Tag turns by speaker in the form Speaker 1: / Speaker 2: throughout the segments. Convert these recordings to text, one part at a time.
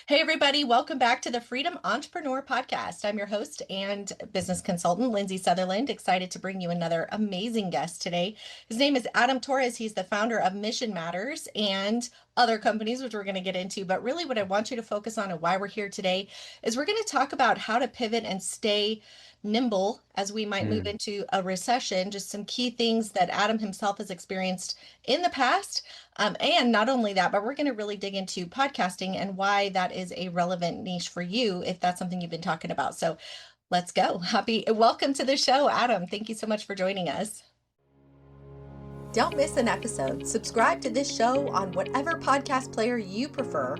Speaker 1: Hey, everybody, welcome back to the Freedom Entrepreneur Podcast. I'm your host and business consultant, Lindsay Sutherland. Excited to bring you another amazing guest today. His name is Adam Torres. He's the founder of Mission Matters and other companies, which we're going to get into. But really, what I want you to focus on and why we're here today is we're going to talk about how to pivot and stay nimble as we might move
Speaker 2: Mm.
Speaker 1: into a recession. Just some key things that Adam himself has experienced in the past and not only that, but we're going to really dig into podcasting and why that is a relevant niche for you if that's something you've been talking about. So let's go. Welcome to the show, Adam. Thank you so much for joining us. Don't miss an episode. Subscribe to this show on whatever podcast player you prefer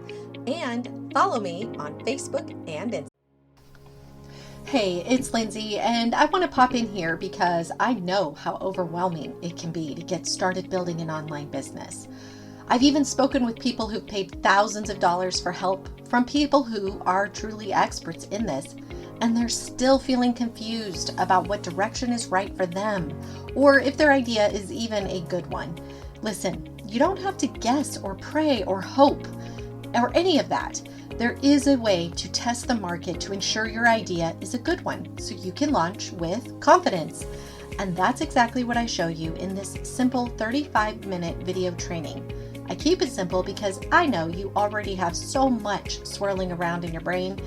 Speaker 1: and follow me on Facebook and Instagram. Hey, it's Lindsay, and I want to pop in here because I know how overwhelming it can be to get started building an online business. I've even spoken with people who've paid thousands of dollars for help from people who are truly experts in this, and they're still feeling confused about what direction is right for them, or if their idea is even a good one. Listen, you don't have to guess or pray or hope or any of that. There is a way to test the market to ensure your idea is a good one so you can launch with confidence. And that's exactly what I show you in this simple 35-minute video training. I keep it simple because I know you already have so much swirling around in your brain.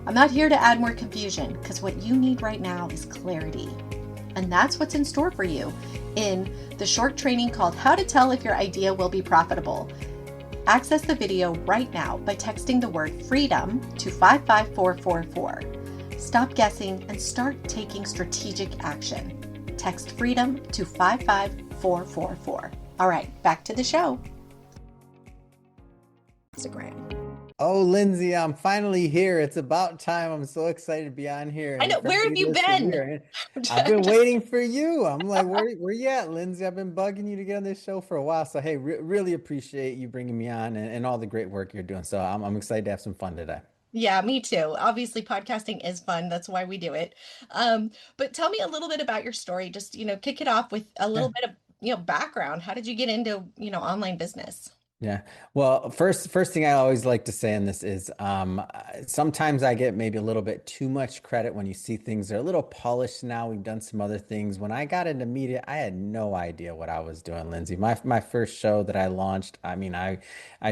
Speaker 1: I'm not here to add more confusion because what you need right now is clarity. And that's what's in store for you in the short training called How to Tell If Your Idea Will Be Profitable. Access the video right now by texting the word freedom to 55444. Stop guessing and start taking strategic action. Text freedom to 55444. All right, back to the show. Instagram.
Speaker 2: Oh, Lindsay, I'm finally here. It's about time. I'm so excited to be on here.
Speaker 1: I
Speaker 2: And
Speaker 1: know.
Speaker 2: for
Speaker 1: Where have
Speaker 2: everybody
Speaker 1: you
Speaker 2: listening
Speaker 1: been?
Speaker 2: here, I've been waiting for you. I'm like, where you at, Lindsay? I've been bugging you to get on this show for a while. So, hey, really appreciate you bringing me on and all the great work you're doing. So I'm excited to have some fun today.
Speaker 1: Yeah, me too. Obviously, podcasting is fun. That's why we do it. But tell me a little bit about your story. Just, kick it off with a little
Speaker 2: Yeah.
Speaker 1: bit of, background. How did you get into, online business?
Speaker 2: Yeah. Well, first thing I always like to say in this is sometimes I get maybe a little bit too much credit when you see things are a little polished now. We've done some other things. When I got into media, I had no idea what I was doing, Lindsay. My first show that I launched, I mean, I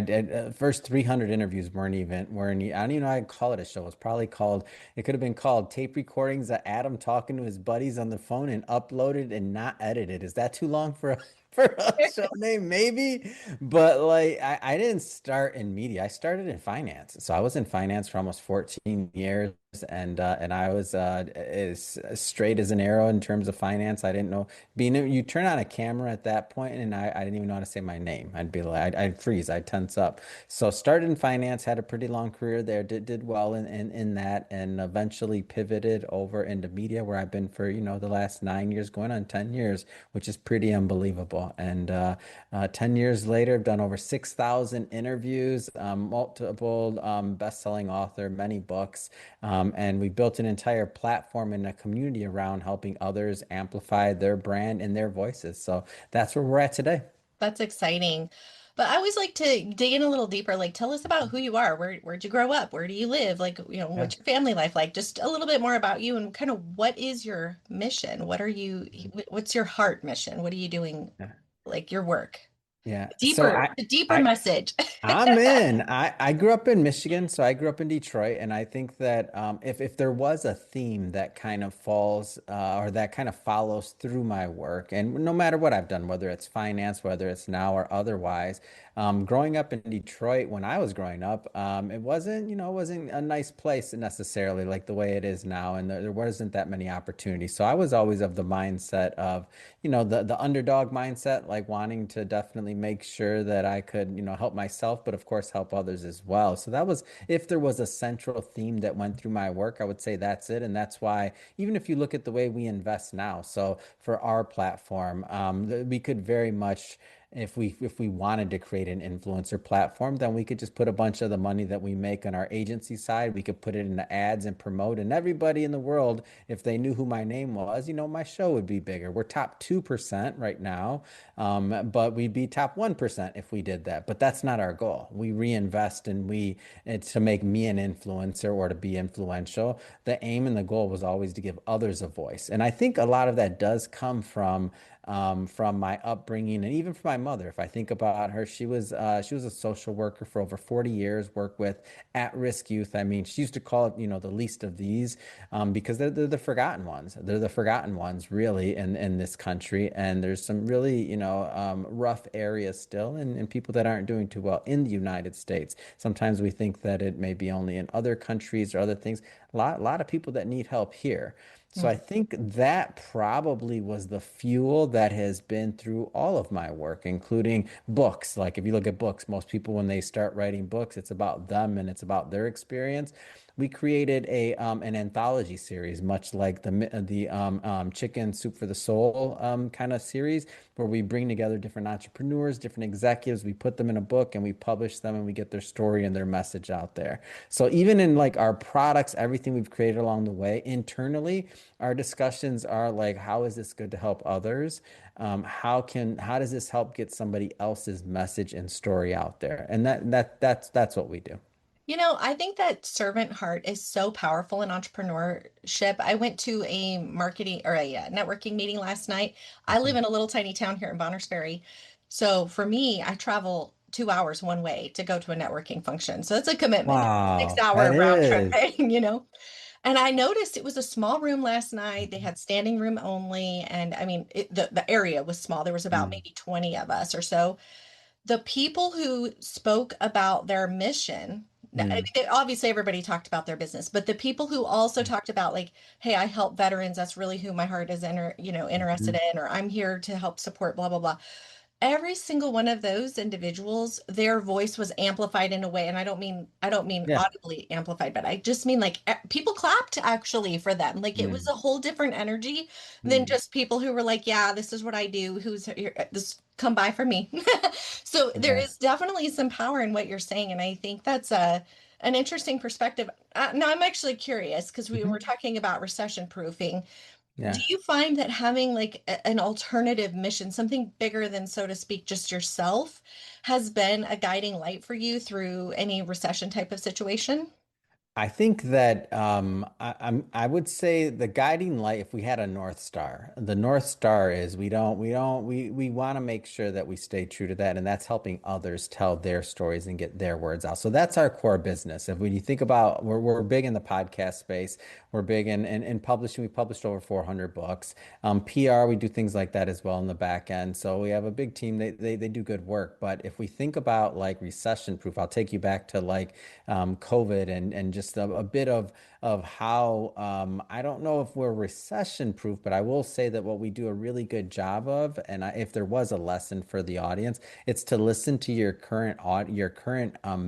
Speaker 2: did first 300 interviews I don't even know how I'd call it a show. It's probably called it could have been called tape recordings of Adam talking to his buddies on the phone and uploaded and not edited. Is that too long for for a show name? Maybe. But like I didn't start in media. I started in finance. So I was in finance for almost 14 years and I was as straight as an arrow in terms of finance. I didn't know being you turn on a camera at that point and I didn't even know how to say my name. I'd be like I'd freeze, I'd tense up. So started in finance, had a pretty long career there, did well in that and eventually pivoted over into media where I've been for, the last 9 years, going on 10 years, which is pretty unbelievable. And 10 years later, I've done over 6,000 interviews, multiple best-selling author, many books, and we built an entire platform and a community around helping others amplify their brand and their voices. So that's where we're at today.
Speaker 1: That's exciting. But I always like to dig in a little deeper. Like, tell us about who you are. Where'd you grow up? Where do you live? Like,
Speaker 2: Yeah.
Speaker 1: what's your family life like? Just a little bit more about you and kind of what is your mission? What's your heart mission? What are you doing?
Speaker 2: Yeah.
Speaker 1: Like your work?
Speaker 2: Yeah. So
Speaker 1: Deeper, the deeper
Speaker 2: I,
Speaker 1: message.
Speaker 2: I'm in. I grew up in Michigan, so I grew up in Detroit, and I think that if there was a theme that kind of falls or that kind of follows through my work, and no matter what I've done, whether it's finance, whether it's now or otherwise, growing up in Detroit when I was growing up, it wasn't, it wasn't a nice place necessarily like the way it is now, and there wasn't that many opportunities. So I was always of the mindset of the underdog mindset, like wanting to definitely make sure that I could, help myself, but of course help others as well. So that was, if there was a central theme that went through my work, I would say that's it. And that's why, even if you look at the way we invest now, so for our platform, we could very much if we wanted to create an influencer platform, then we could just put a bunch of the money that we make on our agency side, we could put it into ads and promote, and everybody in the world, if they knew who my name was, my show would be bigger. We're top 2% right now, but we'd be top 1% if we did that. But that's not our goal. We reinvest and it's to make me an influencer or to be influential. The aim and the goal was always to give others a voice. And I think a lot of that does come from my upbringing and even from my mother. If I think about her, she was a social worker for over 40 years, worked with at-risk youth. I mean, she used to call it, the least of these, because they're the forgotten ones. They're the forgotten ones, really, in this country. And there's some really, rough areas still, and people that aren't doing too well in the United States. Sometimes we think that it may be only in other countries or other things. A lot of people that need help here. So I think that probably was the fuel that has been through all of my work, including books. Like if you look at books, most people when they start writing books, it's about them and it's about their experience. We created an anthology series, much like the Chicken Soup for the Soul kind of series, where we bring together different entrepreneurs, different executives, we put them in a book and we publish them and we get their story and their message out there. So even in like our products, everything we've created along the way internally, our discussions are like, how is this good to help others? How does this help get somebody else's message and story out there? And that's what we do.
Speaker 1: I think that servant heart is so powerful in entrepreneurship. I went to a marketing or a networking meeting last night. I live
Speaker 2: Mhm.
Speaker 1: in a little tiny town here in Bonners Ferry. So for me, I travel 2 hours one way to go to a networking function. So it's a commitment. It's a six
Speaker 2: Wow, that
Speaker 1: hour round trip
Speaker 2: is.
Speaker 1: thing. And I noticed it was a small room last night. They had standing room only. And I mean, the area was small. There was about
Speaker 2: Mm,
Speaker 1: maybe 20 of us or so. The people who spoke about their mission, I mean,
Speaker 2: mm,
Speaker 1: obviously everybody talked about their business, but the people who also talked about like, hey, I help veterans, that's really who my heart is interested
Speaker 2: mhm.
Speaker 1: in, or I'm here to help support, blah, blah, blah. Every single one of those individuals, their voice was amplified in a way, and I don't mean
Speaker 2: Yeah.
Speaker 1: audibly amplified, but I just mean like people clapped actually for them. Like it was
Speaker 2: Mm,
Speaker 1: a whole different energy than
Speaker 2: mm,
Speaker 1: just people who were like, yeah, this is what I do. Who's here? This come by for me. So there
Speaker 2: yeah.
Speaker 1: is definitely some power in what you're saying, and I think that's an interesting perspective. Now I'm actually curious because we were
Speaker 2: Mhm.
Speaker 1: talking about recession proofing. Do
Speaker 2: Yeah.
Speaker 1: you find that having like an alternative mission, something bigger than, so to speak, just yourself, has been a guiding light for you through any recession type of situation?
Speaker 2: I think that I would say the guiding light, if we had a North Star, the North Star is we want to make sure that we stay true to that, and that's helping others tell their stories and get their words out. So that's our core business. If when you think about we're big in the podcast space, we're big in publishing. We published over 400 books. PR, we do things like that as well in the back end. So we have a big team. They do good work. But if we think about like recession proof, I'll take you back to like COVID and just a bit of how I don't know if we're recession proof, but I will say that what we do a really good job of, and if there was a lesson for the audience, it's to listen to your current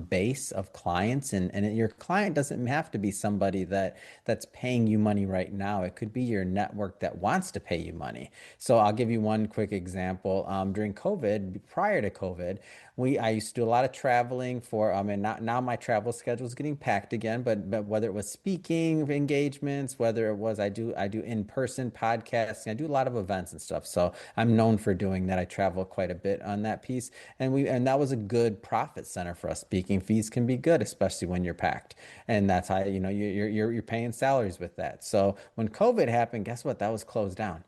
Speaker 2: base of clients, and your client doesn't have to be somebody that's paying you money right now. It could be your network that wants to pay you money. So I'll give you one quick example. During COVID, prior to COVID, I used to do a lot of traveling and not, now my travel schedule is getting packed again, but whether it was speaking engagements, whether it was I do in-person podcasting, I do a lot of events and stuff. So I'm known for doing that. I travel quite a bit on that piece. And that was a good profit center for us. Speaking fees can be good, especially when you're packed. And that's how, you're paying salaries with that. So when COVID happened, guess what? That was closed down.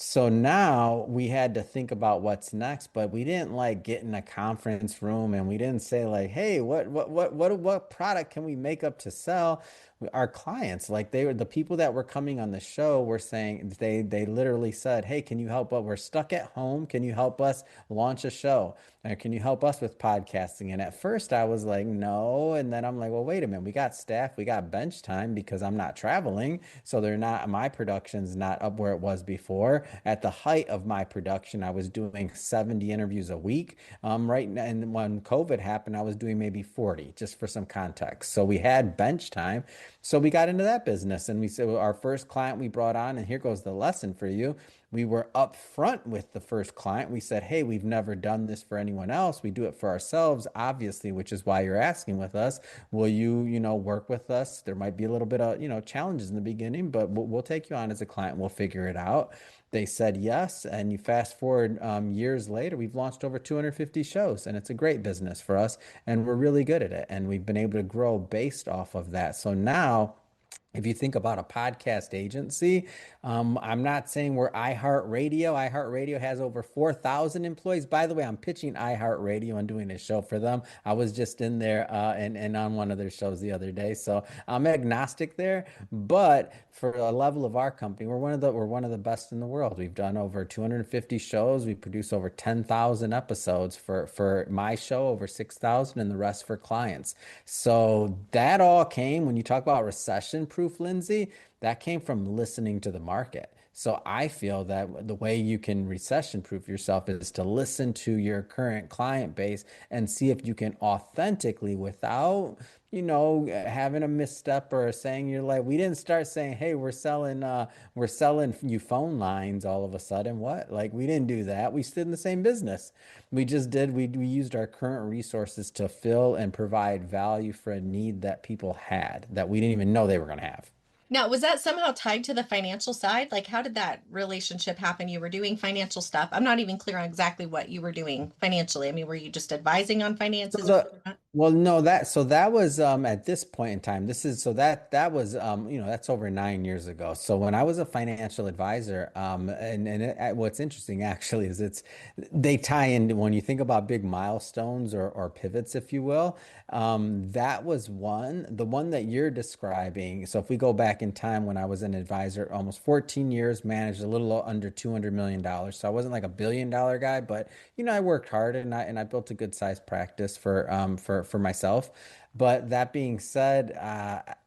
Speaker 2: So now we had to think about what's next, but we didn't like get in a conference room and we didn't say like, "Hey, what product can we make up to sell?" Our clients, like they were the people that were coming on the show were saying they literally said, "Hey, can you help us? We're stuck at home. Can you help us launch a show? Or can you help us with podcasting?" And at first I was like, "No." And then I'm like, "Well, wait a minute. We got staff, we got bench time because I'm not traveling. So my production's not up where it was before. At the height of my production, I was doing 70 interviews a week. Right now, and when COVID happened, I was doing maybe 40, just for some context. So we had bench time. So we got into that business and we said, well, our first client we brought on, and here goes the lesson for you. We were upfront with the first client. We said, hey, we've never done this for anyone else. We do it for ourselves, obviously, which is why you're asking with us. Will you, work with us? There might be a little bit of, challenges in the beginning, but we'll take you on as a client. We'll figure it out. They said yes. And you fast forward years later, we've launched over 250 shows, and it's a great business for us. And we're really good at it. And we've been able to grow based off of that. So now, if you think about a podcast agency, I'm not saying we're iHeartRadio. iHeartRadio has over 4,000 employees. By the way, I'm pitching iHeartRadio and doing a show for them. I was just in there and on one of their shows the other day. So I'm agnostic there. But for a level of our company, we're one of the best in the world. We've done over 250 shows. We produce over 10,000 episodes for my show, over 6,000, and the rest for clients. So that all came when you talk about recession proof, Lindsay, that came from listening to the market. So I feel that the way you can recession proof yourself is to listen to your current client base and see if you can authentically, without, having a misstep or saying you're like, we didn't start saying, hey, we're selling you phone lines all of a sudden. What? Like, we didn't do that. We stood in the same business. We used our current resources to fill and provide value for a need that people had that we didn't even know they were going to have.
Speaker 1: Now, was that somehow tied to the financial side? Like, how did that relationship happen? You were doing financial stuff. I'm not even clear on exactly what you were doing financially. I mean, were you just advising on
Speaker 2: So
Speaker 1: finances?
Speaker 2: well, no, that was at this point in time. This is so that was that's over 9 years ago. So when I was a financial advisor, what's interesting actually is they tie in when you think about big milestones or pivots, if you will. That was the one that you're describing. So if we go back in time when I was an advisor, almost 14 years, managed a little under $200 million. So I wasn't like a billion-dollar guy, but I worked hard and I built a good sized practice for myself. But that being said,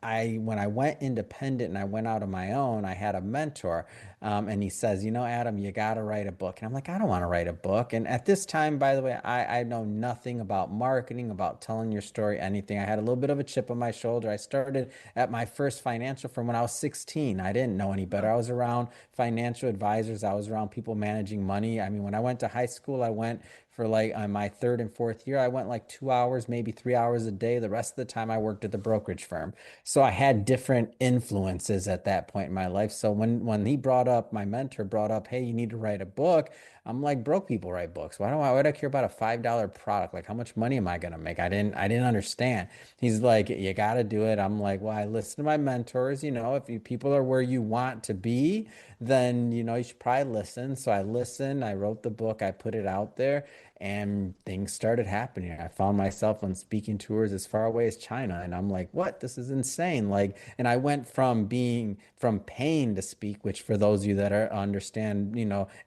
Speaker 2: I when I went independent and I went out on my own, I had a mentor, and he says, Adam, you got to write a book. And I'm like, I don't want to write a book. And at this time, by the way, I know nothing about marketing, about telling your story, anything. I had a little bit of a chip on my shoulder. I started at my first financial firm when I was 16. I didn't know any better. I was around financial advisors. I was around people managing money. I mean, when I went to high school, I went for like my third and fourth year. I went like 2 hours, maybe 3 hours a day. The rest of the time I worked at the brokerage firm. So I had different influences at that point in my life. So when my mentor brought up, hey, you need to write a book. I'm like, broke people write books. Why do I care about a $5 product? Like, how much money am I gonna make? I didn't understand. He's like, you gotta do it. I'm like, well, I listen to my mentors. If people are where you want to be, then you should probably listen. So I listened, I wrote the book, I put it out there, and things started happening. I found myself on speaking tours as far away as China, and I'm like, what? This is insane. Like, and I went from paying to speak, which for those of you that understand,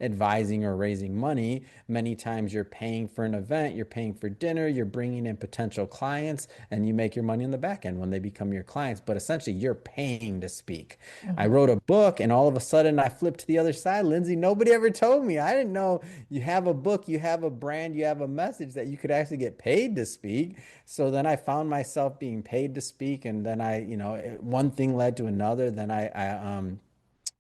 Speaker 2: advising or raising money, many times you're paying for an event, you're paying for dinner, you're bringing in potential clients, and you make your money on the back end when they become your clients. But essentially, you're paying to speak. I
Speaker 1: Mhm.
Speaker 2: wrote a book, and all of a sudden, I flipped to the other side. Lindsay, nobody ever told me. I didn't know you have a book, you have a brand, you have a message that you could actually get paid to speak. So then I found myself being paid to speak, and then one thing led to another. Then I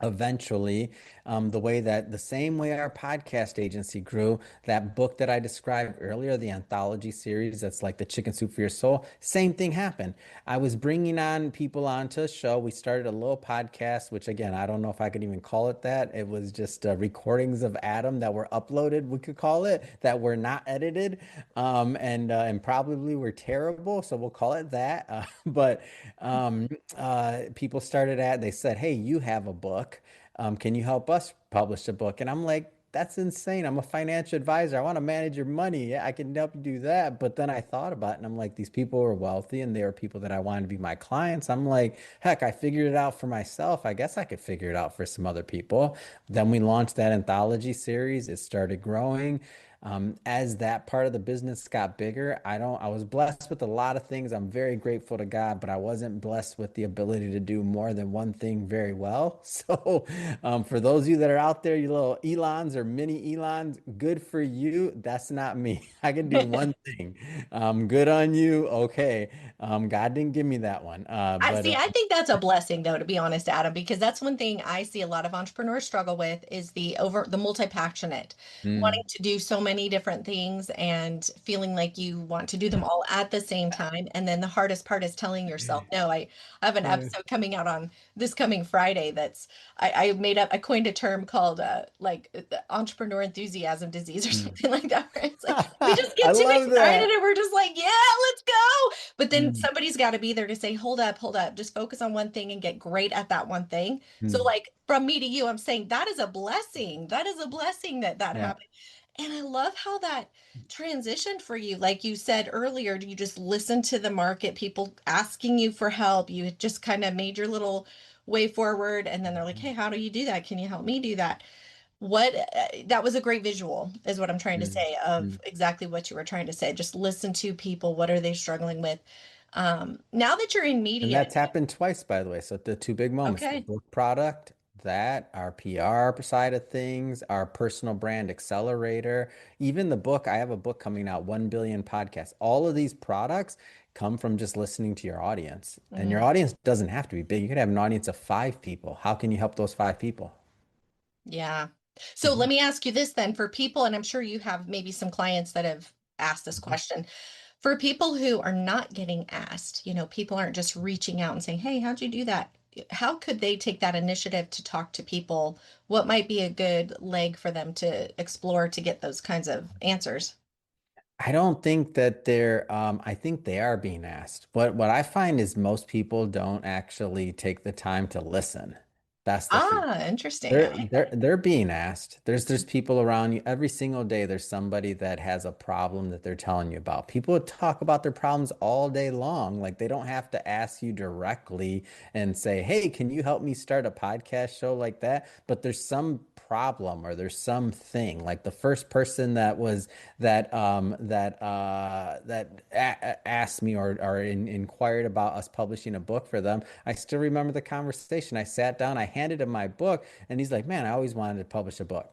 Speaker 2: eventually, the same way our podcast agency grew, that book that I described earlier, the anthology series, that's like the chicken soup for your soul, same thing happened. I was bringing on people onto a show. We started a little podcast, which again, I don't know if I could even call it that. It was just recordings of Adam that were uploaded, we could call it, that were not edited, and probably were terrible. So we'll call it that. But people they said, hey, you have a book. Can you help us publish a book? And I'm like, that's insane. I'm a financial advisor. I want to manage your money. Yeah, I can help you do that. But then I thought about it and I'm like, these people are wealthy and they are people that I want to be my clients. I'm like, heck, I figured it out for myself. I guess I could figure it out for some other people. Then we launched that anthology series. It started growing. As that part of the business got bigger, I was blessed with a lot of things. I'm very grateful to God, but I wasn't blessed with the ability to do more than one thing very well. So, for those of you that are out there, you little Elons or mini Elons, good for you. That's not me. I can do one thing. Good on you. Okay. God didn't give me that one.
Speaker 1: I see, I think that's a blessing though, to be honest, Adam, because that's one thing I see a lot of entrepreneurs struggle with is the multi-passionate, wanting
Speaker 2: mm,
Speaker 1: to do so many different things and feeling like you want to do them all at the same time. And then the hardest part is telling yourself, no, I have an
Speaker 2: mm,
Speaker 1: episode coming out on this coming Friday that's I coined a term called the entrepreneur enthusiasm disease or
Speaker 2: mm.
Speaker 1: something like that, where it's like we just
Speaker 2: I
Speaker 1: get too
Speaker 2: love
Speaker 1: excited
Speaker 2: that.
Speaker 1: and we're just like, yeah, let's go. But then
Speaker 2: Mm,
Speaker 1: somebody's got to be there to say, hold up, just focus on one thing and get great at that one thing. So,
Speaker 2: mm.
Speaker 1: like from me to you, I'm saying that is a blessing. That is a blessing that that
Speaker 2: Yeah.
Speaker 1: happened. And I love how that transitioned for you. Like you said earlier, you just listened to the market, people asking you for help. You had just kind of made your little way forward. And then they're like, hey, how do you do that? Can you help me do that? That was a great visual, is what I'm trying to
Speaker 2: Mm,
Speaker 1: say, of
Speaker 2: mm.
Speaker 1: exactly what you were trying to say. Just listen to people. What are they struggling with? Now that you're in
Speaker 2: And
Speaker 1: media,
Speaker 2: that's happened twice, by the way. So the two big moments, the
Speaker 1: okay.
Speaker 2: book product, that, our PR side of things, our personal brand accelerator, even the book. I have a book coming out, 1 billion podcasts. All of these products come from just listening to your audience. And your
Speaker 1: Mm,
Speaker 2: audience doesn't have to be big. You could have an audience of 5 people. How can you help those 5 people?
Speaker 1: yeah. So
Speaker 2: Mhm,
Speaker 1: let me ask you this then for people, and I'm sure you have maybe some clients that have asked this
Speaker 2: mhm.
Speaker 1: question. For people who are not getting asked, people aren't just reaching out and saying, hey, how'd you do that? How could they take that initiative to talk to people? What might be a good leg for them to explore to get those kinds of answers?
Speaker 2: I don't think that I think they are being asked. What I find is most people don't actually take the time to listen. That's the fear.
Speaker 1: Ah, interesting. I
Speaker 2: They're
Speaker 1: like
Speaker 2: they're
Speaker 1: that.
Speaker 2: they're being asked. There's people around you every single day. There's somebody that has a problem that they're telling you about. People talk about their problems all day long. Like they don't have to ask you directly and say, "Hey, can you help me start a podcast show like that?" But there's some problem or there's something. Like the first person that asked me or inquired about us publishing a book for them. I still remember the conversation. I sat down, I handed him my book, and he's like, "Man, I always wanted to publish a book."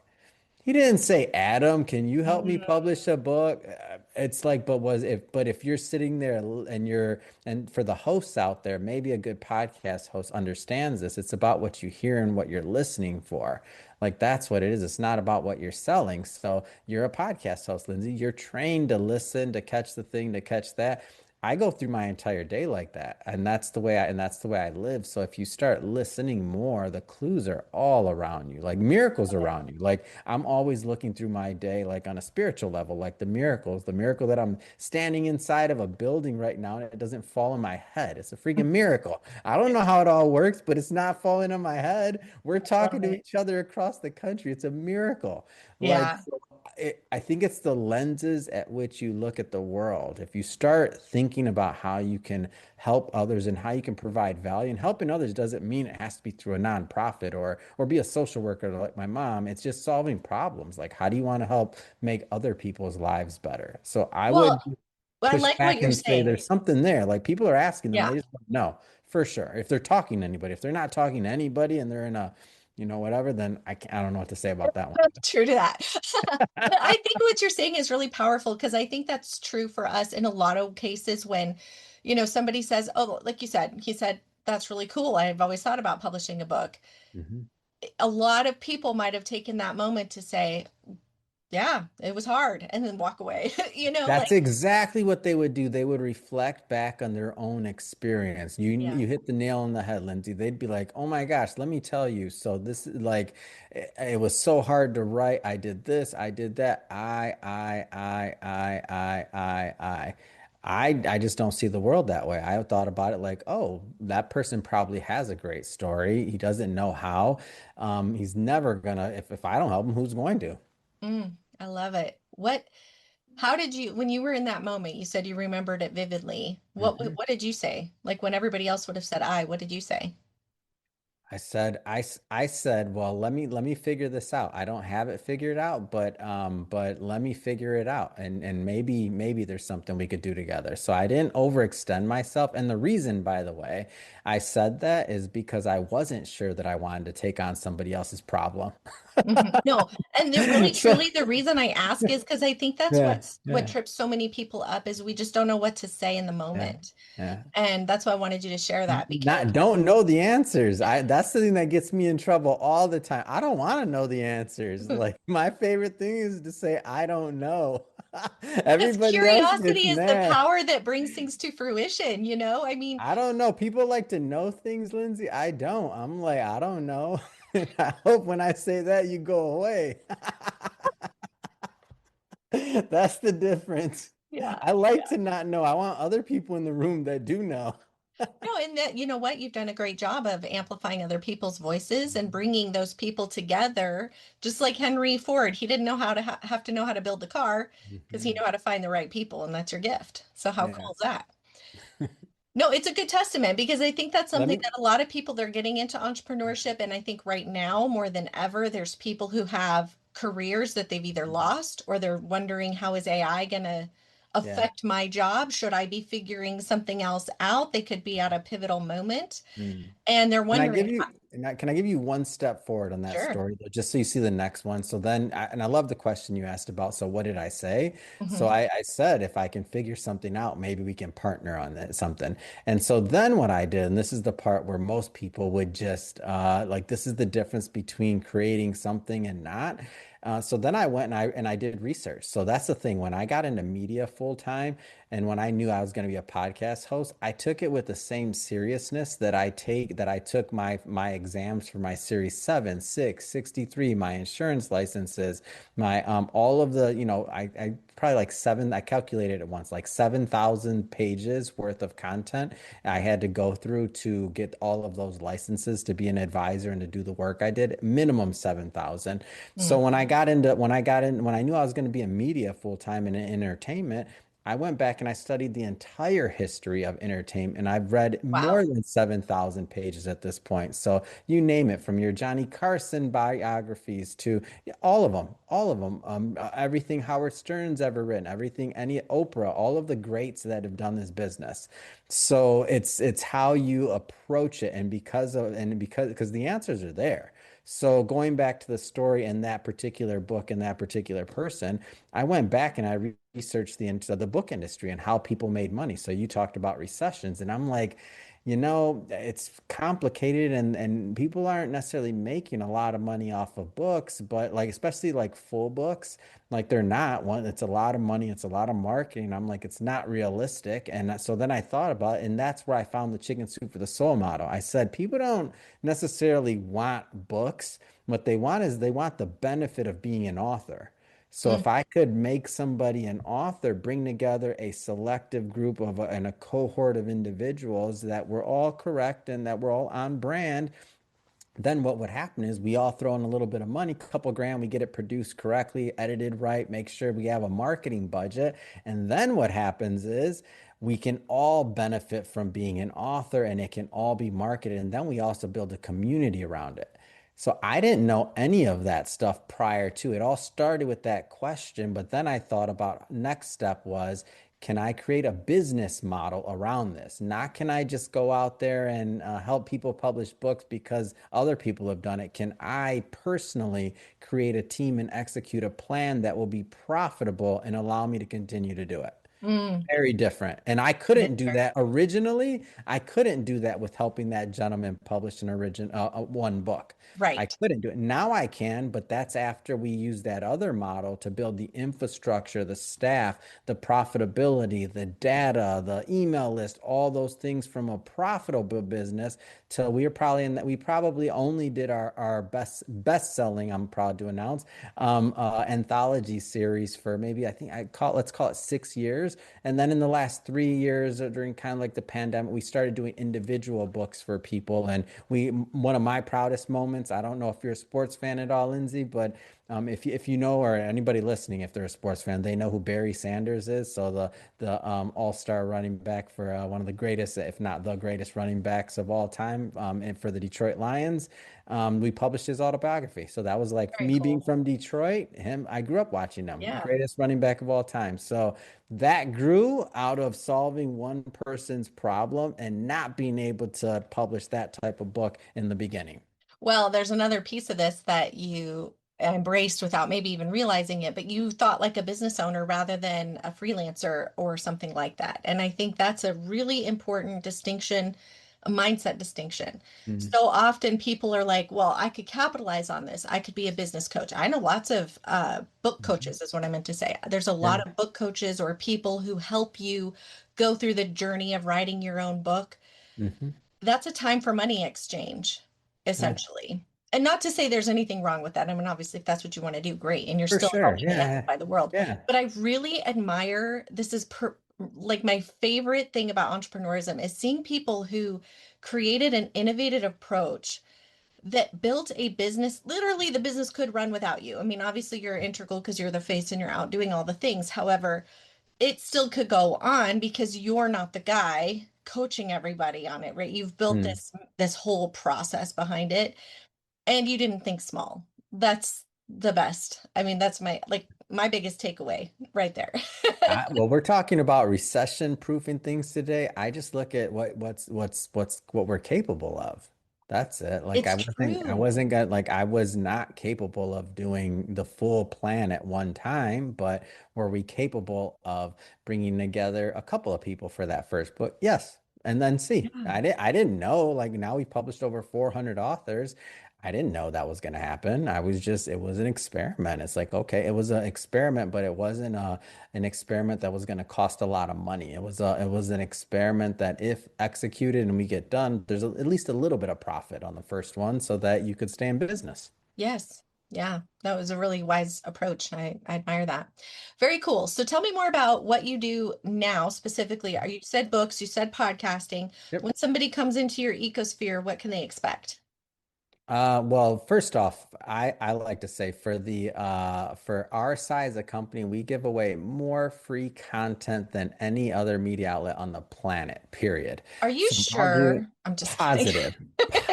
Speaker 2: He didn't say, "Adam, can you help me
Speaker 1: Mm,
Speaker 2: publish a book?" It's like, but if you're sitting there and for the hosts out there, maybe a good podcast host understands this. It's about what you hear and what you're listening for. Like that's what it is. It's not about what you're selling. So you're a podcast host, Lindsay. You're trained to listen, to catch the thing, to catch that. I go through my entire day like that, and that's the way I live. So if you start listening more, the clues are all around you, like miracles around you. Like I'm always looking through my day, like on a spiritual level, like the miracle that I'm standing inside of a building right now and it doesn't fall in my head. It's a freaking miracle. I don't know how it all works, but it's not falling in my head. We're talking
Speaker 1: love
Speaker 2: to
Speaker 1: it.
Speaker 2: each other across the country. It's a miracle. Like,
Speaker 1: Yeah.
Speaker 2: so I think it's the lenses at which you look at the world. If you start thinking about how you can help others and how you can provide value, and helping others doesn't mean it has to be through a nonprofit or be a social worker like my mom. It's just solving problems. Like, how do you want to help make other people's lives better? So I
Speaker 1: Well,
Speaker 2: would
Speaker 1: I
Speaker 2: push
Speaker 1: like what
Speaker 2: back
Speaker 1: you're
Speaker 2: and say
Speaker 1: saying.
Speaker 2: there's something there. Like people are asking them,
Speaker 1: Yeah.
Speaker 2: they just don't know for sure. If they're talking to anybody, if they're not talking to anybody and they're in a, whatever, then I don't know what to say about that one.
Speaker 1: True to that. But I think what you're saying is really powerful because I think that's true for us in a lot of cases when, somebody says, oh, like you said, he said, that's really cool. I've always thought about publishing a book.
Speaker 2: Mhm.
Speaker 1: A lot of people might have taken that moment to say, yeah, it was hard, and then walk away.
Speaker 2: That's
Speaker 1: Like,
Speaker 2: exactly what they would do. They would reflect back on their own experience.
Speaker 1: yeah.
Speaker 2: You hit the nail on the head, Lindsay. They'd be like, "Oh my gosh, let me tell you. So this is like, it was so hard to write. I did this, I did that. I just don't see the world that way. I thought about it like, oh, that person probably has a great story. He doesn't know how. He's never gonna, if I don't help him, who's going to?
Speaker 1: I love it. How did you, when you were in that moment, you said you remembered it vividly. What
Speaker 2: Mhm.
Speaker 1: what did you say? Like when everybody else would have said I, what did you say?
Speaker 2: I said, well, let me figure this out. I don't have it figured out, but let me figure it out. And maybe there's something we could do together. So I didn't overextend myself. And the reason, by the way, I said that is because I wasn't sure that I wanted to take on somebody else's problem.
Speaker 1: No, and the really
Speaker 2: So
Speaker 1: truly the reason I ask is because I think that's
Speaker 2: yeah,
Speaker 1: what
Speaker 2: yeah,
Speaker 1: trips so many people up is we just don't know what to say in the
Speaker 2: yeah,
Speaker 1: moment.
Speaker 2: yeah.
Speaker 1: And that's why I wanted you to share that because
Speaker 2: Not don't know the answers. That's the thing that gets me in trouble all the time. I don't want to know the answers. Like my favorite thing is to say I don't know.
Speaker 1: because
Speaker 2: Everybody else gets
Speaker 1: curiosity is the
Speaker 2: mad.
Speaker 1: power that brings things to fruition, you know? I mean,
Speaker 2: I don't know. People like to know things, Lindsay. I don't. I'm like, I don't know. And I hope when I say that you go away. That's the difference.
Speaker 1: yeah.
Speaker 2: I like to not know. I want other people in the room that do know.
Speaker 1: No, and that, you know what? You've done a great job of amplifying other people's voices and bringing those people together. Just like Henry Ford, he didn't know how to have to know how to build the car because he
Speaker 2: Mhm.
Speaker 1: knew how to find the right people, and that's your gift. So how cool
Speaker 2: Yeah.
Speaker 1: is that? No, it's a good testament because I think that's
Speaker 2: Let
Speaker 1: something
Speaker 2: me.
Speaker 1: that a lot of people they're getting into entrepreneurship. And I think right now, more than ever, there's people who have careers that they've either lost or they're wondering how is AI going to
Speaker 2: Yeah.
Speaker 1: affect my job? Should I be figuring something else out? They could be at a pivotal moment
Speaker 2: Mm.
Speaker 1: and they're
Speaker 2: Can I give
Speaker 1: wondering,
Speaker 2: you can I give you one step forward on that
Speaker 1: sure.
Speaker 2: story though, just so you see the next one? So then, and I love the question you asked about. So what did I say? So
Speaker 1: Hmm.
Speaker 2: I said if I can figure something out, maybe we can partner on that something. And so then what I did, and this is the part where most people would just like this is the difference between creating something and not. So then I went and I did research. So that's the thing. When I got into media full time, and when I knew I was going to be a podcast host, I took it with the same seriousness that I took my exams for my Series 7, 6, 63, my insurance licenses, my all of the, I probably like seven, I calculated it once, like 7,000 pages worth of content I had to go through to get all of those licenses to be an advisor and to do the work I did, minimum 7,000. So
Speaker 1: Mm.
Speaker 2: when I knew I was going to be in media full time in entertainment, I went back and I studied the entire history of entertainment, and I've read
Speaker 1: Wow.
Speaker 2: more than 7,000 pages at this point. So you name it, from your Johnny Carson biographies to yeah, all of them, everything Howard Stern's ever written, everything any Oprah, all of the greats that have done this business. So it's how you approach it, and because the answers are there. So going back to the story in that particular book and that particular person, I went back and I researched the book industry and how people made money. So you talked about recessions, and I'm like, it's complicated, and people aren't necessarily making a lot of money off of books, but like especially like full books, like they're not one. It's a lot of money, it's a lot of marketing. I'm like, it's not realistic. And so then I thought about it, and that's where I found the chicken soup for the soul model. I said people don't necessarily want books. What they want is they want the benefit of being an author. So
Speaker 1: Mm.
Speaker 2: if I could make somebody an author, bring together a selective group and a cohort of individuals that were all correct and that were all on brand, then what would happen is we all throw in a little bit of money, couple grand, we get it produced correctly, edited right, make sure we have a marketing budget. And then what happens is we can all benefit from being an author and it can all be marketed. And then we also build a community around it. So I didn't know any of that stuff prior to it. All started with that question, but then I thought about next step was, can I create a business model around this? Not can I just go out there and help people publish books because other people have done it. Can I personally create a team and execute a plan that will be profitable and allow me to continue to do it?
Speaker 1: Mm.
Speaker 2: Very different. And I couldn't do that originally. I couldn't do that with helping that gentleman publish an one book. I
Speaker 1: Right.
Speaker 2: couldn't do it. Now I can, but that's after we use that other model to build the infrastructure, the staff, the profitability, the data, the email list, all those things from a profitable business till we are probably in that we probably only did our best selling, I'm proud to announce, anthology series for maybe let's call it 6 years. And then in the last 3 years, during kind of like the pandemic, we started doing individual books for people. And one of my proudest moments, I don't know if you're a sports fan at all, Lindsay, but If you know, or anybody listening, if they're a sports fan, they know who Barry Sanders is. So the all-star running back for one of the greatest, if not the greatest running backs of all time, and for the Detroit Lions. We published his autobiography. So that was like
Speaker 1: Very
Speaker 2: me being
Speaker 1: cool.
Speaker 2: from Detroit, him, I grew up watching him,
Speaker 1: Yeah.
Speaker 2: greatest running back of all time. So that grew out of solving one person's problem and not being able to publish that type of book in the beginning.
Speaker 1: Well, there's another piece of this that you embraced without maybe even realizing it, but you thought like a business owner rather than a freelancer or something like that. And I think that's a really important distinction, a mindset distinction.
Speaker 2: Mhm.
Speaker 1: So often people are like, well, I could capitalize on this. I could be a business coach. I know lots of book
Speaker 2: Mhm.
Speaker 1: coaches, is what I meant to say. There's a
Speaker 2: Yeah.
Speaker 1: lot of book coaches or people who help you go through the journey of writing your own book.
Speaker 2: Hmm.
Speaker 1: That's a time for money exchange,
Speaker 2: Yeah.
Speaker 1: essentially. And not to say there's anything wrong with that. I mean, obviously, if that's what you want to do, great. And you're
Speaker 2: For
Speaker 1: still
Speaker 2: sure.
Speaker 1: helping
Speaker 2: Yeah.
Speaker 1: amplify the world.
Speaker 2: Yeah.
Speaker 1: But I really admire this is like my favorite thing about entrepreneurism is seeing people who created an innovative approach that built a business. Literally, the business could run without you. I mean, obviously, you're integral because you're the face and you're out doing all the things. However, it still could go on because you're not the guy coaching everybody on it, right? You've built
Speaker 2: Mm.
Speaker 1: this whole process behind it and you didn't think small. That's the best. I mean, that's my biggest takeaway right there.
Speaker 2: Well, we're talking about recession-proofing things today. I just look at what we're capable of. That's it. Like
Speaker 1: It's
Speaker 2: I
Speaker 1: true.
Speaker 2: wasn't gonna like I was not capable of doing the full plan at one time, but were we capable of bringing together a couple of people for that first book? Yes. And then see,
Speaker 1: Yeah.
Speaker 2: I didn't know, like now we published over 400 authors. I didn't know that was going to happen. It was an experiment. It's like, okay, it was an experiment, but it wasn't an experiment that was going to cost a lot of money. It was an experiment that if executed and we get done, at least a little bit of profit on the first one so that you could stay in business.
Speaker 1: Yes. Yeah. That was a really wise approach. I admire that. Very cool. So tell me more about what you do now specifically. You said books, you said podcasting.
Speaker 2: Yep.
Speaker 1: When somebody comes into your ecosphere, what can they expect?
Speaker 2: Well, first off, I like to say for our size of company, we give away more free content than any other media outlet on the planet, period.
Speaker 1: Are you
Speaker 2: So I'll do
Speaker 1: sure? I'm just kidding.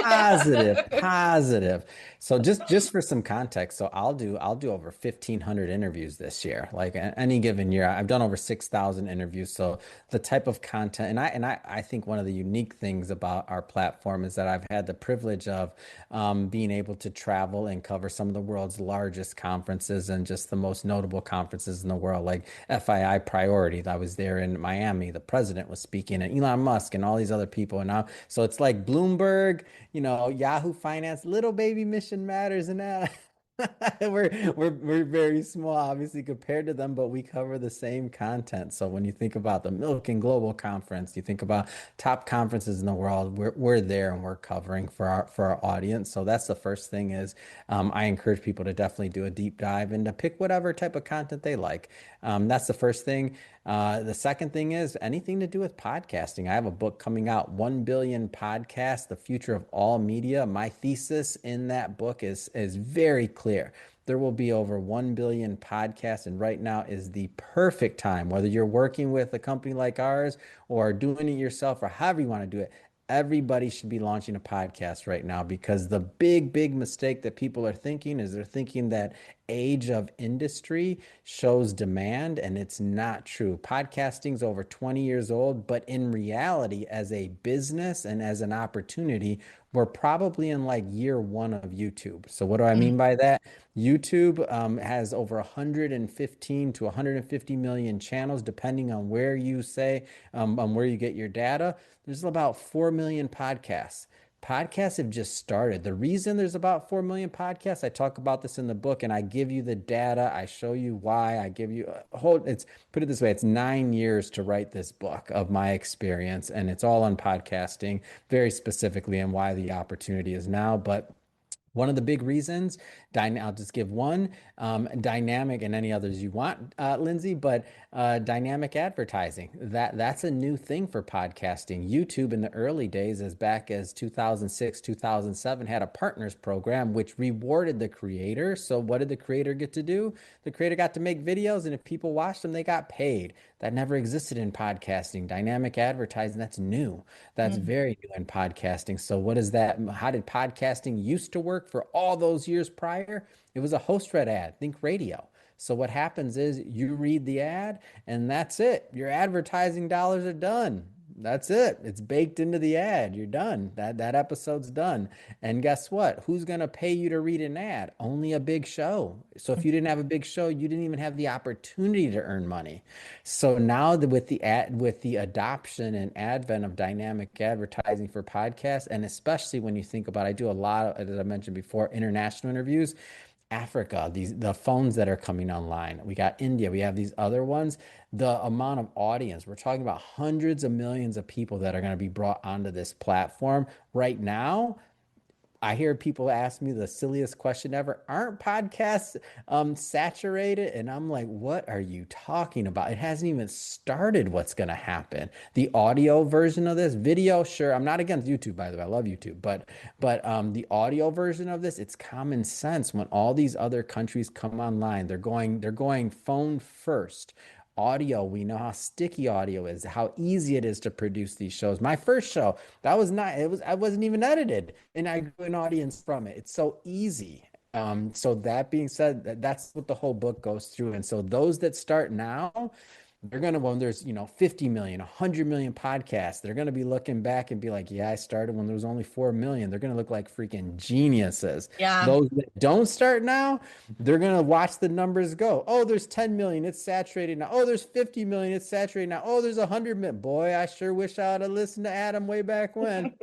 Speaker 2: positive, positive. So just for some context, so I'll do over 1,500 interviews this year. Like any given year, I've done over 6,000 interviews. So the type of content, I think one of the unique things about our platform is that I've had the privilege of being able to travel and cover some of the world's largest conferences and just the most notable conferences in the world, like FII Priority. I was there in Miami. The president was speaking, and Elon Musk and all these other people. And now, so it's like Bloomberg, Yahoo Finance, little baby Mission Matters, and that. We're very small, obviously, compared to them, but we cover the same content. So when you think about the Milk and Global Conference, you think about top conferences in the world, we're there and we're covering for our audience. So that's the first thing is I encourage people to definitely do a deep dive and to pick whatever type of content they like. That's the first thing. The second thing is anything to do with podcasting. I have a book coming out, 1 Billion Podcasts, The Future of All Media. My thesis in that book is very clear. There will be over 1 billion podcasts, and right now is the perfect time, whether you're working with a company like ours or doing it yourself or however you want to do it. Everybody should be launching a podcast right now because the big mistake that people are thinking is they're thinking that age of industry shows demand, and it's not true. Podcasting's over 20 years old, but in reality, as a business and as an opportunity, we're probably in like year one of YouTube. So what do I mean by that? YouTube has over 115 to 150 million channels, depending on where you say, on where you get your data. There's about 4 million podcasts. Podcasts have just started. The reason there's about 4 million podcasts, I talk about this in the book and I give you the data. I show you why. I give you a whole, it's put it this way, it's 9 years to write this book of my experience, and it's all on podcasting, very specifically and why the opportunity is now. But One of the big reasons, I'll just give one, dynamic and any others you want, Lindsay, but dynamic advertising. That's a new thing for podcasting. YouTube in the early days, as back as 2006, 2007, had a partners program which rewarded the creator. So what did the creator get to do? The creator got to make videos, and if people watched them, they got paid. That never existed in podcasting. Dynamic advertising, that's new. That's
Speaker 1: Mm.
Speaker 2: very new in podcasting. So what is that? How did podcasting used to work for all those years prior? It was a host read ad. Think radio. So what happens is you read the ad and that's it. Your advertising dollars are done. That's it. It's baked into the ad. You're done. That episode's done. And guess what? Who's going to pay you to read an ad? Only a big show. So if you didn't have a big show, you didn't even have the opportunity to earn money. So now with the adoption and advent of dynamic advertising for podcasts, and especially when you think about, I do a lot of, as I mentioned before, international interviews. Africa, the phones that are coming online. We got India, we have these other ones. The amount of audience, we're talking about hundreds of millions of people that are going to be brought onto this platform right now. I hear people ask me the silliest question ever. Aren't podcasts saturated? And I'm like, what are you talking about? It hasn't even started what's going to happen. The audio version of this video, sure. I'm not against YouTube, by the way. I love YouTube, but the audio version of this, it's common sense. When all these other countries come online, they're going phone first. Audio, we know how sticky audio is, how easy it is to produce these shows. My first show, that was not, it was, I wasn't even edited, and I grew an audience from it. It's so easy. So that being said, that's what the whole book goes through. And so those that start now, they're going to, when there's, 50 million, 100 million podcasts, they're going to be looking back and be like, yeah, I started when there was only 4 million. They're going to look like freaking geniuses.
Speaker 1: Yeah.
Speaker 2: Those that don't start now, they're going to watch the numbers go. Oh, there's 10 million. It's saturated now. Oh, there's 50 million. It's saturated now. Oh, there's 100 million. Boy, I sure wish I would have listened to Adam way back when.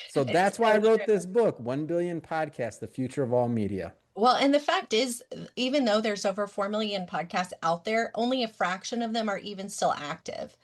Speaker 2: So
Speaker 1: It's
Speaker 2: that's why I
Speaker 1: so
Speaker 2: wrote
Speaker 1: true.
Speaker 2: this book, 1 Billion Podcasts, The Future of All Media.
Speaker 1: Well, and the fact is, even though there's over 4 million podcasts out there, only a fraction of them are even still active.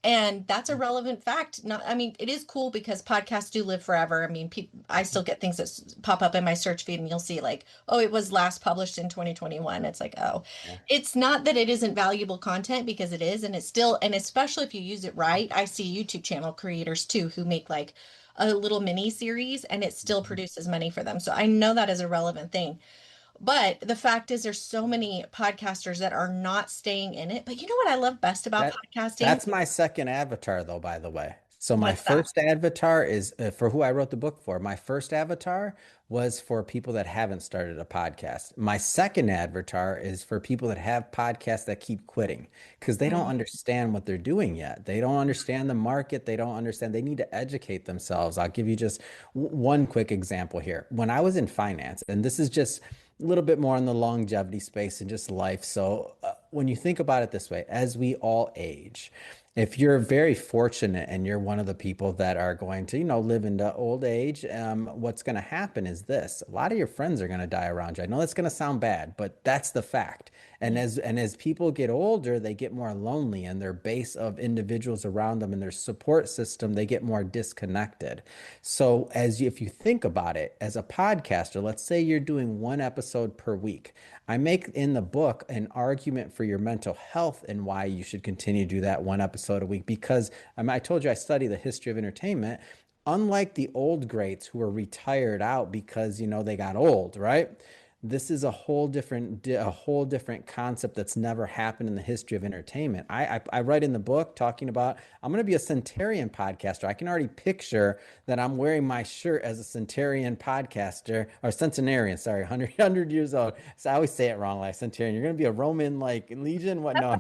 Speaker 1: And that's a relevant fact. Not, I mean, it is cool because podcasts do live forever. I mean, I still get things that pop up in my search feed and you'll see like, oh, it was last published in 2021. It's like, oh,
Speaker 2: Yeah.
Speaker 1: it's not that it isn't valuable content because it is. And it's still, and especially if you use it right, I see YouTube channel creators too who make like a little mini series and it still
Speaker 2: Mhm.
Speaker 1: produces money for them. So I know that is a relevant thing. But the fact is, there's so many podcasters that are not staying in it. But you know what I love best about
Speaker 2: That
Speaker 1: podcasting?
Speaker 2: that's my second avatar though, by the way. So my
Speaker 1: What's that?
Speaker 2: first avatar is for who I wrote the book for. My first avatar was for people that haven't started a podcast. My second avatar is for people that have podcasts that keep quitting because they don't
Speaker 1: Mm.
Speaker 2: understand what they're doing yet. They don't understand the market. They don't understand. They need to educate themselves. I'll give you just one quick example here. When I was in finance, and this is just a little bit more in the longevity space and just life. So when you think about it this way, as we all age, if you're very fortunate and you're one of the people that are going to, live into old age, what's going to happen is this: a lot of your friends are going to die around you. I know that's going to sound bad, but that's the fact. And
Speaker 1: Yeah.
Speaker 2: as people get older, they get more lonely, and their base of individuals around them and their support system, they get more disconnected. So if you think about it, as a podcaster, let's say you're doing one episode per week. I make in the book an argument for your mental health and why you should continue to do that one episode a week because I told you I study the history of entertainment. Unlike the old greats who were retired out because they got old, right? This is a whole different concept that's never happened in the history of entertainment. I write in the book talking about I'm going to be a centenarian podcaster. I can already picture that I'm wearing my shirt as a centenarian podcaster or centenarian, sorry, 100 years old. So I always say it wrong, like centenarian. You're going to be a Roman like legion? What? No,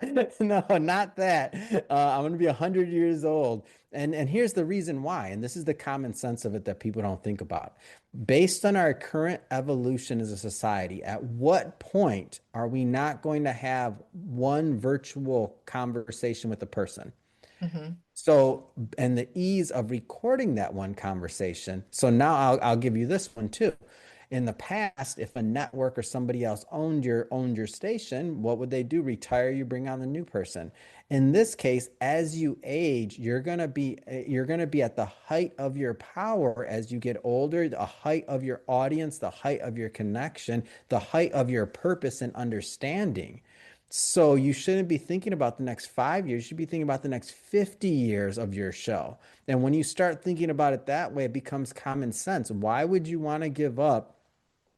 Speaker 2: no, no, not that. I'm going to be 100 years old. And here's the reason why. And this is the common sense of it that people don't think about. Based on our current evolution as a society, at what point are we not going to have one virtual conversation with a person?
Speaker 1: Hmm.
Speaker 2: So, and the ease of recording that one conversation. So now I'll give you this one too. In the past, if a network or somebody else owned your station, what would they do? Retire you, bring on the new person. In this case, as you age, you're going to be at the height of your power as you get older, the height of your audience, the height of your connection, the height of your purpose and understanding. So you shouldn't be thinking about the next 5 years. You should be thinking about the next 50 years of your show. And when you start thinking about it that way, it becomes common sense. Why would you want to give up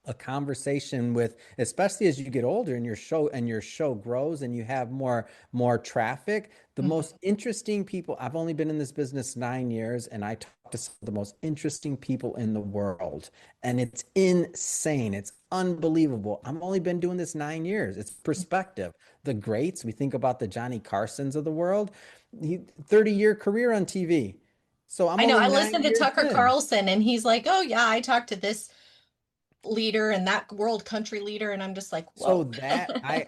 Speaker 2: a conversation with, especially as you get older and your show grows and you have more traffic, the
Speaker 1: Mhm.
Speaker 2: most interesting people. I've only been in this business 9 years, and I talk to some of the most interesting people in the world, and it's insane. It's unbelievable. I've only been doing this 9 years. It's perspective. The greats, we think about the Johnny Carsons of the world, 30-year career on TV. So I'm
Speaker 1: I know.
Speaker 2: only
Speaker 1: I
Speaker 2: nine
Speaker 1: listened to
Speaker 2: years
Speaker 1: Tucker
Speaker 2: in.
Speaker 1: Carlson and he's like, "Oh yeah, I talked to this leader and that world country leader," and I'm just like,
Speaker 2: So
Speaker 1: "Whoa."
Speaker 2: that I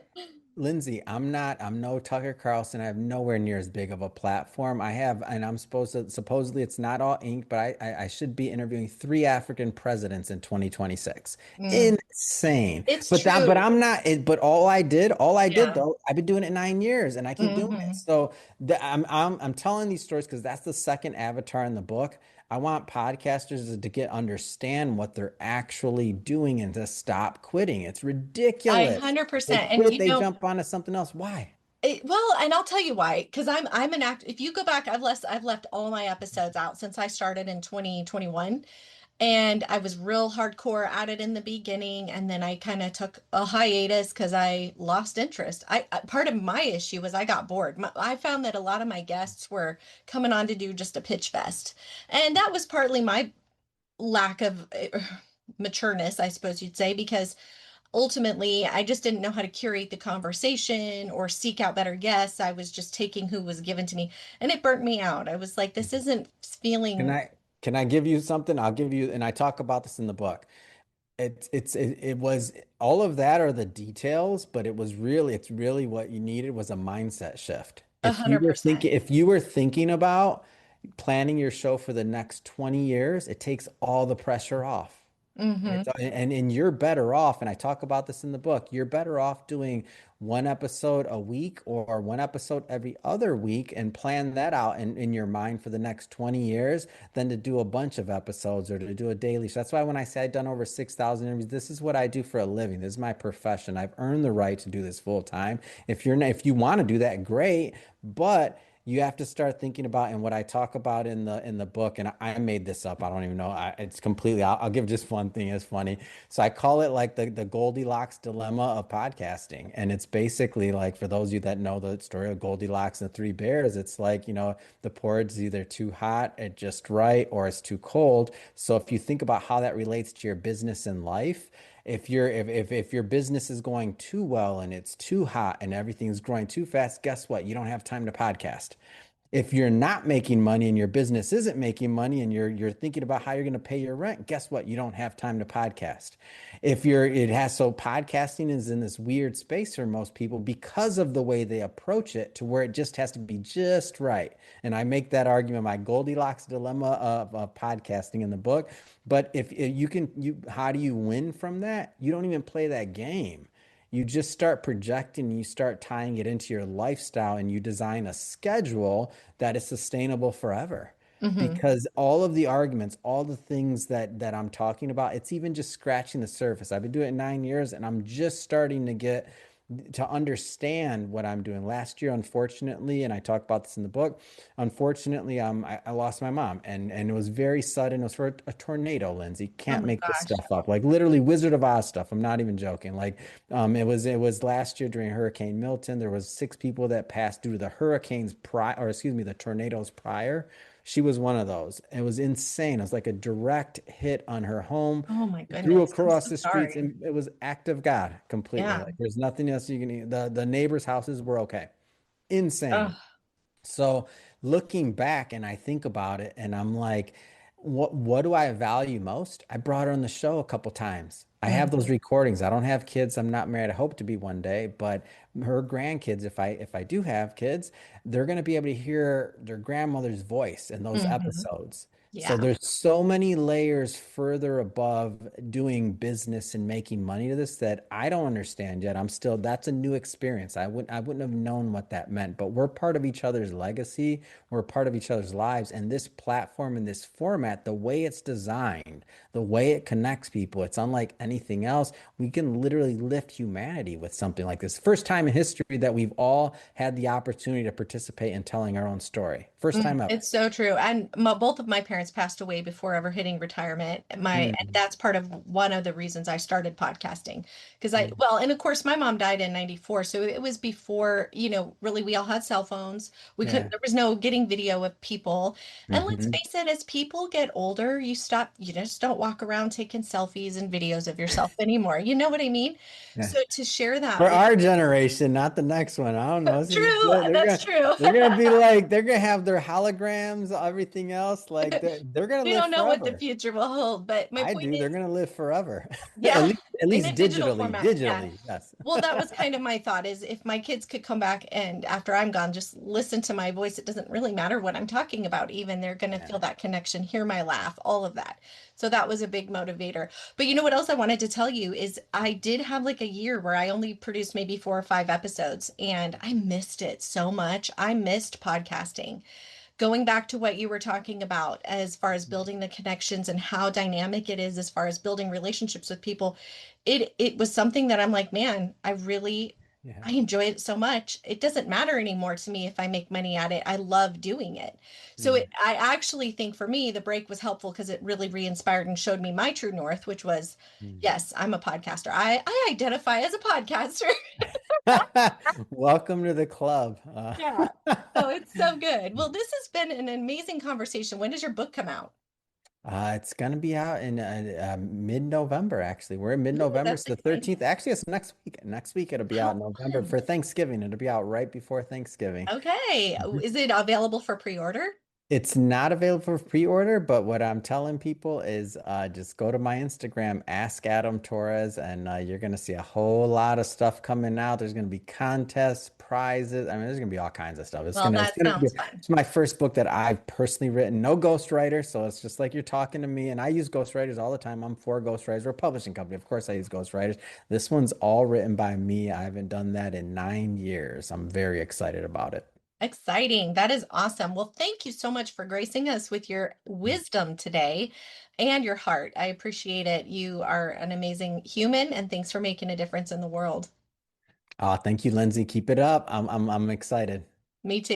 Speaker 2: Lindsay, I'm no Tucker Carlson. I have nowhere near as big of a platform. I have, and I'm supposedly it's not all ink, but I should be interviewing three African presidents in 2026.
Speaker 1: Mm.
Speaker 2: Insane.
Speaker 1: It's
Speaker 2: But
Speaker 1: true.
Speaker 2: I'm not, but all I did
Speaker 1: Yeah.
Speaker 2: though, I've been doing it 9 years and I keep doing it.
Speaker 1: Hmm.
Speaker 2: So I'm telling these stories because that's the second avatar in the book. I want podcasters to get understand what they're actually doing and to stop quitting. It's
Speaker 1: I
Speaker 2: ridiculous. They
Speaker 1: 100%. And
Speaker 2: quit, they jump onto something else. Why?
Speaker 1: well, and I'll tell you why, because I'm an act. If you go back, I've left all my episodes out since I started in 2021. And I was real hardcore at it in the beginning, and then I kind of took a hiatus because I lost interest. Part of my issue was I got bored. I found that a lot of my guests were coming on to do just a pitch fest, and that was partly my lack of matureness, I suppose you'd say, because ultimately I just didn't know how to curate the conversation or seek out better guests. I was just taking who was given to me, and it burnt me out. I was like, this isn't
Speaker 2: Can
Speaker 1: feeling
Speaker 2: I can I give you something? I'll give you, and I talk about this in the book. It was all of that are the details, but it's really what you needed was a mindset shift.
Speaker 1: a hundred percent.
Speaker 2: If you were thinking about planning your show for the next 20 years, it takes all the pressure off.
Speaker 1: Mm-hmm.
Speaker 2: And you're better off, and I talk about this in the book, you're better off doing one episode a week or one episode every other week and plan that out in your mind for the next 20 years than to do a bunch of episodes or to do a daily show. That's why when I say I've done over 6,000 interviews, this is what I do for a living. This is my profession. I've earned the right to do this full time. If you want to do that, great. But you have to start thinking about, and what I talk about in the book, and I made this up. I don't even know. It's completely. I'll give just one thing. It's funny. So I call it like the Goldilocks dilemma of podcasting, and it's basically like, for those of you that know the story of Goldilocks and the Three Bears, it's like, the porridge is either too hot at just right or it's too cold. So if you think about how that relates to your business and life, if your business is going too well and it's too hot and everything's growing too fast, guess what? You don't have time to podcast. If you're not making money and your business isn't making money and you're thinking about how you're going to pay your rent, guess what? You don't have time to podcast. If you're it has so podcasting is in this weird space for most people because of the way they approach it, to where it just has to be just right. And I make that argument, my Goldilocks dilemma of podcasting in the book. But if how do you win from that? You don't even play that game. You just start projecting, you start tying it into your lifestyle, and you design a schedule that is sustainable forever.
Speaker 1: Mm-hmm.
Speaker 2: Because all of the arguments, all the things that I'm talking about, it's even just scratching the surface. I've been doing it 9 years, and I'm just starting to understand what I'm doing. Last year, unfortunately, and I talk about this in the book, unfortunately, I lost my mom, and it was very sudden. It was for a tornado, Lindsay.
Speaker 1: Oh
Speaker 2: Can't
Speaker 1: my
Speaker 2: make this
Speaker 1: gosh.
Speaker 2: stuff up. Like literally Wizard of Oz stuff. I'm not even joking. Like, it was last year during Hurricane Milton. There was 6 people that passed due to the hurricanes prior, or excuse me, the tornadoes prior. She was one of those. It was insane. It was like a direct hit on her home,
Speaker 1: Oh my
Speaker 2: threw
Speaker 1: goodness. I'm
Speaker 2: across
Speaker 1: so
Speaker 2: the streets,
Speaker 1: sorry.
Speaker 2: and it was act of God completely.
Speaker 1: Yeah.
Speaker 2: Like there's nothing else you can. The neighbors' houses were okay. Insane.
Speaker 1: Oh.
Speaker 2: So looking back, and I think about it, and I'm like, what do I value most? I brought her on the show a couple times. I have those
Speaker 1: Mhm.
Speaker 2: recordings. I don't have kids. I'm not married. I hope to be one day, but her grandkids, if I do have kids, they're going to be able to hear their grandmother's voice in those
Speaker 1: Mhm.
Speaker 2: episodes. So
Speaker 1: Yeah.
Speaker 2: there's so many layers further above doing business and making money to this that I don't understand yet. That's a new experience. I wouldn't have known what that meant, but we're part of each other's legacy. We're part of each other's lives. And this platform and this format, the way it's designed, the way it connects people, it's unlike anything else. We can literally lift humanity with something like this. First time in history that we've all had the opportunity to participate in telling our own story. First time ever.
Speaker 1: It's so true. And both of my parents passed away before ever hitting retirement. And
Speaker 2: Mm,
Speaker 1: that's part of one of the reasons I started podcasting. Because
Speaker 2: mm,
Speaker 1: and of course, my mom died in 94. So it was before, really we all had cell phones.
Speaker 2: yeah.
Speaker 1: There was no getting video of people. And let's
Speaker 2: Hmm.
Speaker 1: face it, as people get older, you just don't walk around taking selfies and videos of yourself anymore. You know what I mean?
Speaker 2: Yeah.
Speaker 1: So to share
Speaker 2: For
Speaker 1: that with
Speaker 2: our generation, not the next one. I don't know.
Speaker 1: true, that's true.
Speaker 2: They're gonna have their holograms, everything else. Like they're gonna
Speaker 1: We
Speaker 2: live
Speaker 1: don't know what the
Speaker 2: forever.
Speaker 1: future will hold, but my
Speaker 2: I
Speaker 1: point
Speaker 2: do. They're
Speaker 1: is,
Speaker 2: gonna live forever.
Speaker 1: yeah,
Speaker 2: At
Speaker 1: in
Speaker 2: least
Speaker 1: a digital
Speaker 2: digitally.
Speaker 1: format. Yeah.
Speaker 2: Digitally, yes.
Speaker 1: Well, that was kind of my thought is if my kids could come back and after I'm gone, just listen to my voice. It doesn't really matter what I'm talking about, even they're going to
Speaker 2: Yeah.
Speaker 1: feel that connection, hear my laugh, all of that. So that was a big motivator. But you know what else I wanted to tell you is I did have like a year where I only produced maybe 4 or 5 episodes and I missed it so much. I missed podcasting. Going back to what you were talking about as far as building the connections and how dynamic it is as far as building relationships with people, it was something that I'm like, man,
Speaker 2: Yeah.
Speaker 1: I enjoy it so much. It doesn't matter anymore to me if I make money at it. I love doing it. So
Speaker 2: Mm,
Speaker 1: I actually think for me, the break was helpful because it really re-inspired and showed me my true north, which was,
Speaker 2: mm.
Speaker 1: yes, I'm a podcaster. I identify as a podcaster.
Speaker 2: Welcome to the club.
Speaker 1: Yeah. So it's so good. Well, this has been an amazing conversation. When does your book come out?
Speaker 2: It's gonna be out in mid-November, actually. We're in
Speaker 1: Ooh,
Speaker 2: mid-November,
Speaker 1: that's
Speaker 2: so the
Speaker 1: exciting.
Speaker 2: 13th. Actually, it's next week. Next week it'll be out
Speaker 1: How
Speaker 2: in November
Speaker 1: fun.
Speaker 2: for Thanksgiving. It'll be out right before Thanksgiving.
Speaker 1: Okay.
Speaker 2: Mhm.
Speaker 1: Is it available for pre-order?
Speaker 2: It's not available for pre-order, but what I'm telling people is just go to my Instagram, ask Adam Torres, and you're gonna see a whole lot of stuff coming out. There's gonna be contests, prizes. I mean, there's gonna be all kinds of stuff.
Speaker 1: Well,
Speaker 2: It's
Speaker 1: that
Speaker 2: gonna be
Speaker 1: sounds fun.
Speaker 2: it's my first book that I've personally written. No ghostwriter, so it's just like you're talking to me, and I use ghostwriters all the time. I'm for ghostwriters. We're a publishing company, of course I use ghostwriters. This one's all written by me. I haven't done that in 9 years. I'm very excited about it.
Speaker 1: Exciting. That is awesome. Well, thank you so much for gracing us with your wisdom today and your heart. I appreciate it. You are an amazing human, and thanks for making a difference in the world.
Speaker 2: Thank you, Lindsay. Keep it up. I'm excited.
Speaker 1: Me too.